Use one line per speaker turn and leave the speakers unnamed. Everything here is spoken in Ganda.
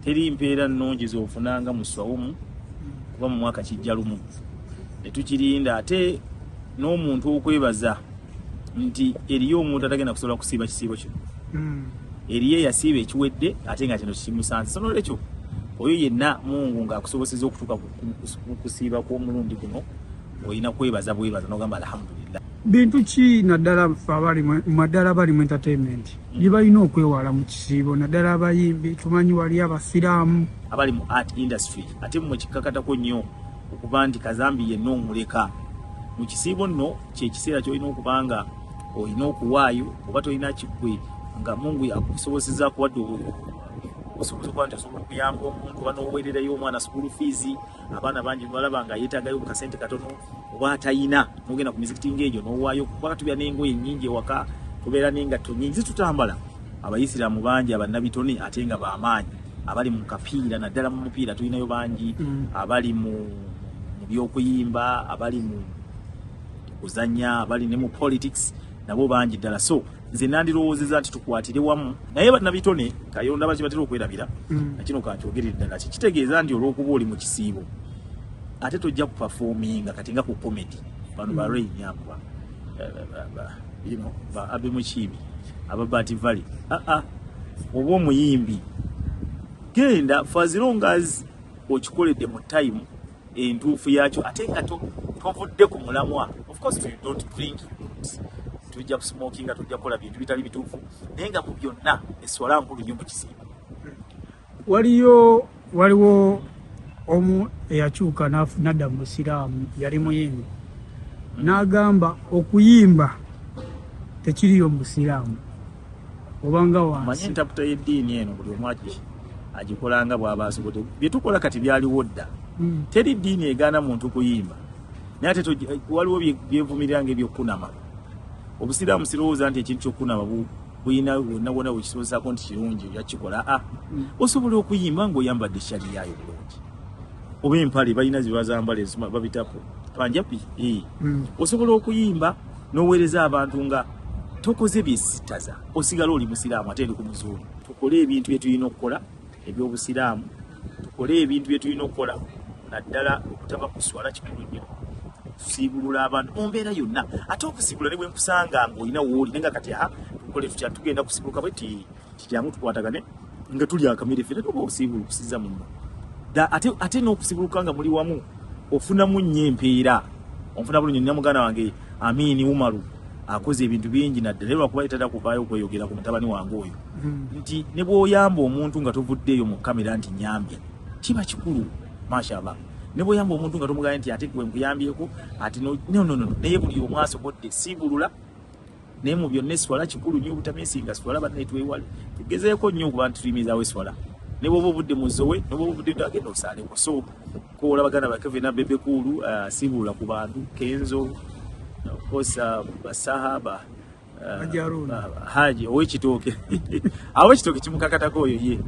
teri mpeera nnungi z'ofunanga mu swawumu kuba mu mwaka kijja lumu ne tukirinda ate n'omuntu okwebaza nti eriyo omuntu atagenda kusobola kusiiba kisiibo kino eriye yasiiba ekiwedde ate nga kino kimusanze so n'olwekyo oyo yenna Mungu ng'akusobosezza okutuuka ku kusiiba kw'omulundi guno olina kwebaza bwebaza n'ogamba alhamdulillah.
Bintu ki naddala abali mu entertainment bye balina okwewala mu kisiibo naddala abayimbi tumanyi wali abasiraamu
abali mu art industry ate mmwe kikkakatako nnyo okuba nti kazambi yenna omuleka mu kisiibo nno kyekiseera kyolina okubanga olina okuwaayo oba tolina kiggwe nga Mungu akusobozezza kuwadde osobola okuba nti osobola okuyamba omuntu oba n'oweererayo omwana school fees abaana bangi balaba nga yeetaagayo ku kasente katono oba atayina n'ogenda ku mizikiti ng'egyo n'owaayo kuba tubya n'engoye nnyingi ewaka tubeera n'engatto nnyingi zitutambala abayisiraamu bangi abannabitone ate nga b'amaanyi abali mu kapiira naddala mu mupiira tulinayo bangi abali mu byokuyimba abali mu kuzannya abali ne mu politics nabo bangi ddala so nze nandirowoozezza nti tukwatire wamu naye bannabitone Kayondo bakibatera okwerabira nakino kankyogerera ddala kitegeeza nti olw'okuba oli mu kisiibo ate tojja kuperforminga kati nga ku comedy bano ba Ray Nyamba ba Abe Mukiibi aba Bati Valley oba omuyimbi genda for as long as okikoledde mu time entuufu yaakyo ate nga tovudde ku mulamwa of course you don't drink tujja kusmokinga tujja kukola bintu bitali bituufu naye nga mu byonna eswala nkulu nnyo mu kisiibo.
Waliwo omu eyakyuka n'adda mu busiraamu yali muyimbi n'agamba okuyimba tekiriyo mu busiraamu obanga wansi
manyi entaputa y'eddiini eno buli omu agikolanga bw'aba asobodde bye tukola kati byaliwo dda teri ddiini egaana muntu kuyimba naye ate waliwo byevumirira ng'ebyokunama obusiraamu sirowooza nti ekintu ky'okunama buyina wonna wekisobozaako nti kirungi yakikola osobola okuyimba ng'oyambadde shariyayo bulungi oba empale balina zibazambala babitapo panjapi osobola okuyimba n'oweereza abantu nga tokoze byesitaza osigala oli musiraamu ate eri ku muzuuli tukole ebintu bye tulina okukola ebyobusiraamu tukole ebintu bye tulina okukola naddala okutaba kuswala kikulu nnyo tusiibulula abantu mu mbeera yonna ate okusiibula ne bwe nkusanga ng'olina wooli nenga kati tukole tutya tugenda kusiibuluka bwe kityamu tukwatagane nga tuli akamere ffe toba osiibula okusiza munno ate n'okusibuluka nga muli wamu ofunamu nnyo empeera onfuna bulungi nnyo muganda wange Amini Umaru akoze ebintu bingi naddala lwakuba etata kuvaayo okweyogera ku mutabani wange oyo nti ne bw'oyamba omuntu nga tovuddeeyo mu kamera nti nyambye kiba kikulu mashallah ne bw'oyamba omuntu nga tomugambye nti ate gwe nkuyambyeko ati no naye buli omu asobodde siibulula naye mu byonna eswala kikulu nnyo obutameesinga swala banne twewale tugezeeko nnyo okuba nti tuyimizaawo eswala ne bw'oba obudde muzowe ne bw'oba obudde agenda osaaleko so kowola baganda bakeve na Bebe Kulu siibulula ku bantu Kenzo kosa basahaba
Haji
owekitooke awekitooke kimukakatako oyo ye